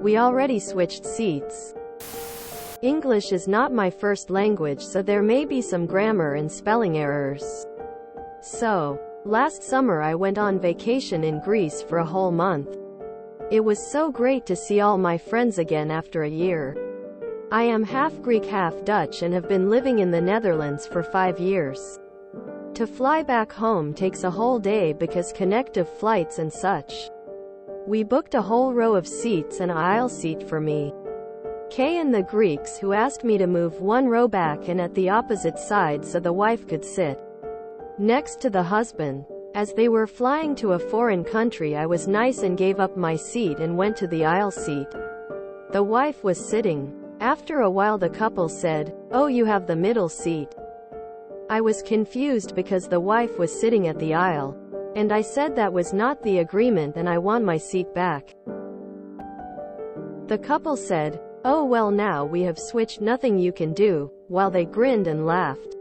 We already switched seats. English is not my first language, so there may be some grammar and spelling errors. So, last summer I went on vacation in Greece for a whole month. It was so great to see all my friends again after a year. I am half Greek, half Dutch, and have been living in the Netherlands for 5 years. To fly back home takes a whole day because connective flights and such. We booked a whole row of seats and an aisle seat for me, Kay, and the Greeks, who asked me to move one row back and at the opposite side so the wife could sit next to the husband. As they were flying to a foreign country, I was nice and gave up my seat and went to the aisle seat. The wife was sitting. After a while the couple said, "Oh, you have the middle seat." I was confused because the wife was sitting at the aisle, and I said that was not the agreement and I want my seat back. The couple said, "Oh well, now we have switched, nothing you can do," while they grinned and laughed,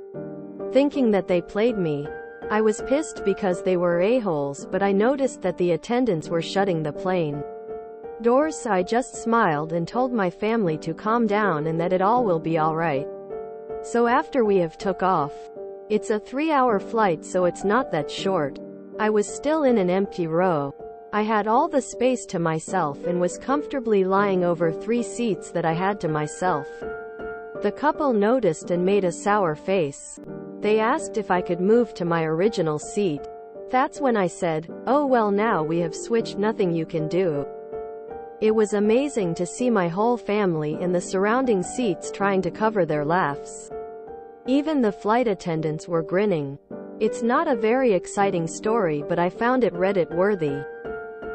thinking that they played me. I was pissed because they were a-holes, but I noticed that the attendants were shutting the plane doors, so I just smiled and told my family to calm down and that it all will be alright. So after we have took off, it's a 3-hour flight, so it's not that short. I was still in an empty row. I had all the space to myself and was comfortably lying over 3 seats that I had to myself. The couple noticed and made a sour face. They asked if I could move to my original seat. That's when I said, "Oh well, now we have switched, nothing you can do." It was amazing to see my whole family in the surrounding seats trying to cover their laughs. Even the flight attendants were grinning. It's not a very exciting story, but I found it Reddit worthy.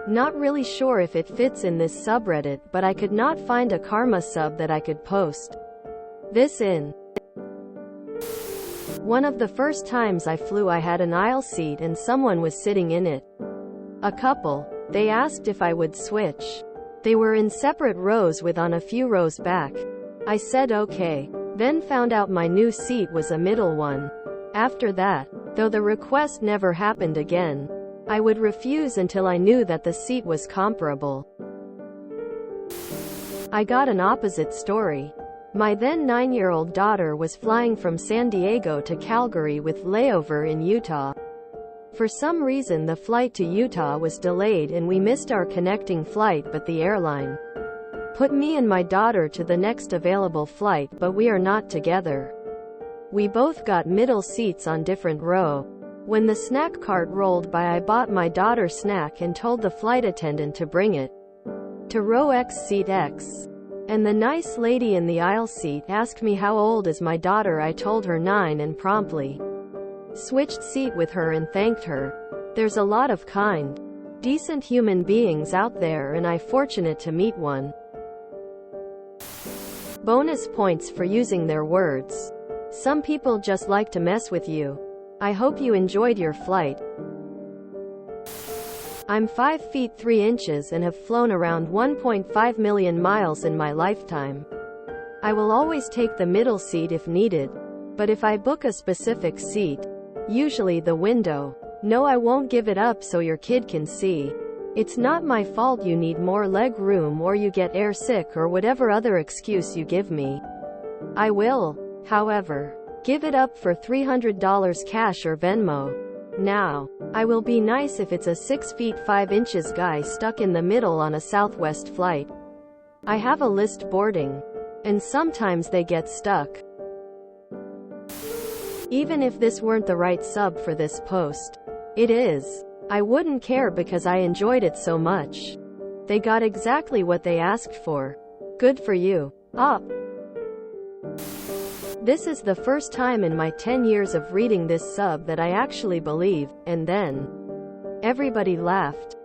Not really sure if it fits in this subreddit, but I could not find a karma sub that I could post this in. One of the first times I flew, I had an aisle seat and someone was sitting in it. A couple. They asked if I would switch. They were in separate rows with on a few rows back. I said okay. Then found out my new seat was a middle one. After that, though the request never happened again, I would refuse until I knew that the seat was comparable. I got an opposite story. My then 9-year-old daughter was flying from San Diego to Calgary with layover in Utah. For some reason the flight to Utah was delayed and we missed our connecting flight, but the airline put me and my daughter to the next available flight, but we are not together. We both got middle seats on different row. When the snack cart rolled by, I bought my daughter snack and told the flight attendant to bring it to row X, seat X. And the nice lady in the aisle seat asked me how old is my daughter. I told her 9 and promptly switched seat with her and thanked her. There's a lot of kind, decent human beings out there, and I'm fortunate to meet one. Bonus points for using their words. Some people just like to mess with you. I hope you enjoyed your flight. I'm 5 feet 3 inches and have flown around 1.5 million miles in my lifetime. I will always take the middle seat if needed, but if I book a specific seat, usually the window, no, I won't give it up so your kid can see. It's not my fault you need more leg room or you get air sick or whatever other excuse you give me. I will, however, give it up for $300 cash or Venmo. Now, I will be nice if it's a 6 feet 5 inches guy stuck in the middle on a Southwest flight. I have a list boarding, and sometimes they get stuck. Even if this weren't the right sub for this post, it is. I wouldn't care because I enjoyed it so much. They got exactly what they asked for. Good for you. Up. This is the first time in my 10 years of reading this sub that I actually believe, and then everybody laughed.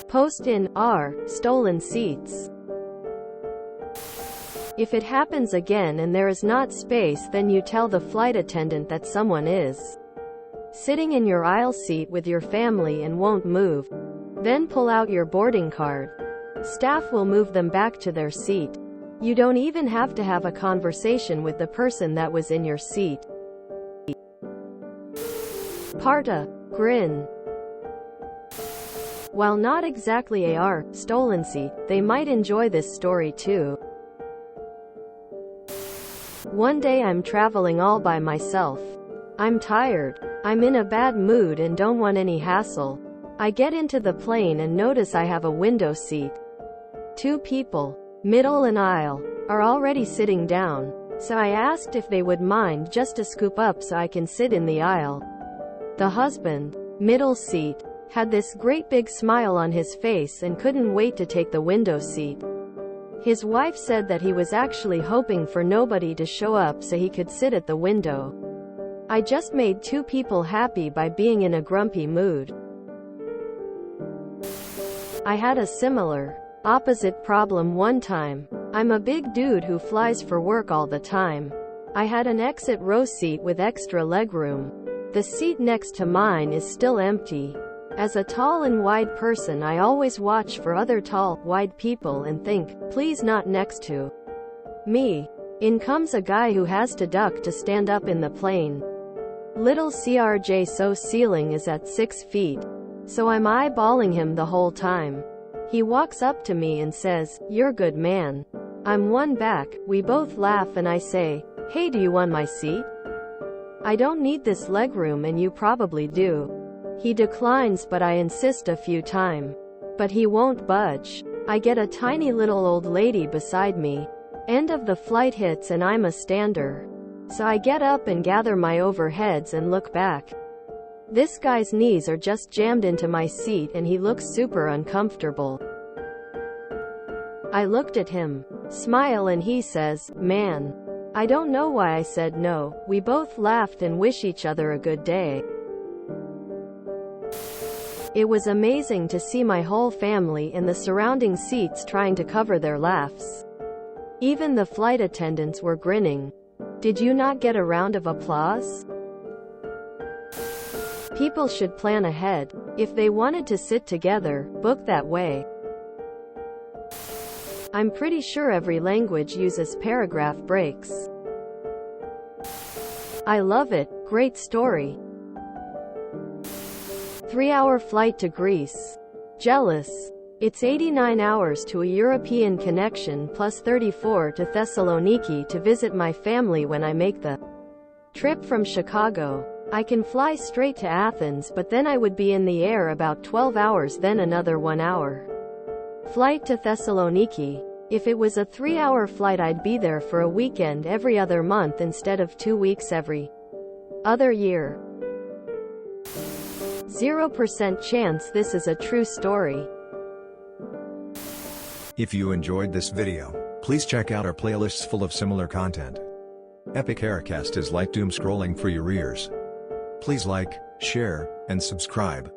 Post in R, stolen seats. If it happens again and there is not space, then you tell the flight attendant that someone is sitting in your aisle seat with your family and won't move. Then pull out your boarding card. Staff will move them back to their seat. You don't even have to have a conversation with the person that was in your seat. Parta. Grin. While not exactly a stolen seat, they might enjoy this story too. One day I'm traveling all by myself. I'm tired. I'm in a bad mood and don't want any hassle. I get into the plane and notice I have a window seat. Two people, middle and aisle, are already sitting down, so I asked if they would mind just to scoop up so I can sit in the aisle. The husband, middle seat, had this great big smile on his face and couldn't wait to take the window seat. His wife said that he was actually hoping for nobody to show up so he could sit at the window. I just made two people happy by being in a grumpy mood. I had a similar, opposite problem one time. I'm a big dude who flies for work all the time. I had an exit row seat with extra legroom. The seat next to mine is still empty. As a tall and wide person, I always watch for other tall, wide people and think, please not next to me. In comes a guy who has to duck to stand up in the plane. Little CRJ so ceiling is at 6 feet. So I'm eyeballing him the whole time. He walks up to me and says, "You're good man." I'm one back, we both laugh and I say, "Hey, do you want my seat? I don't need this legroom and you probably do." He declines but I insist a few times. But he won't budge. I get a tiny little old lady beside me. End of the flight hits and I'm a stander. So I get up and gather my overheads and look back. This guy's knees are just jammed into my seat and he looks super uncomfortable. I looked at him, smile, and he says, "Man." I don't know why I said no. We both laughed and wish each other a good day. It was amazing to see my whole family in the surrounding seats trying to cover their laughs. Even the flight attendants were grinning. Did you not get a round of applause? People should plan ahead. If they wanted to sit together, book that way. I'm pretty sure every language uses paragraph breaks. I love it. Great story. 3-hour flight to Greece. Jealous. It's 89 hours to a European connection plus 34 to Thessaloniki to visit my family when I make the trip from Chicago. I can fly straight to Athens, but then I would be in the air about 12 hours, then another 1 hour flight to Thessaloniki. If it was a 3-hour flight, I'd be there for a weekend every other month instead of 2 weeks every other year. 0% chance this is a true story. If you enjoyed this video, please check out our playlists full of similar content. Epic Aircast is like doom scrolling for your ears. Please like, share, and subscribe.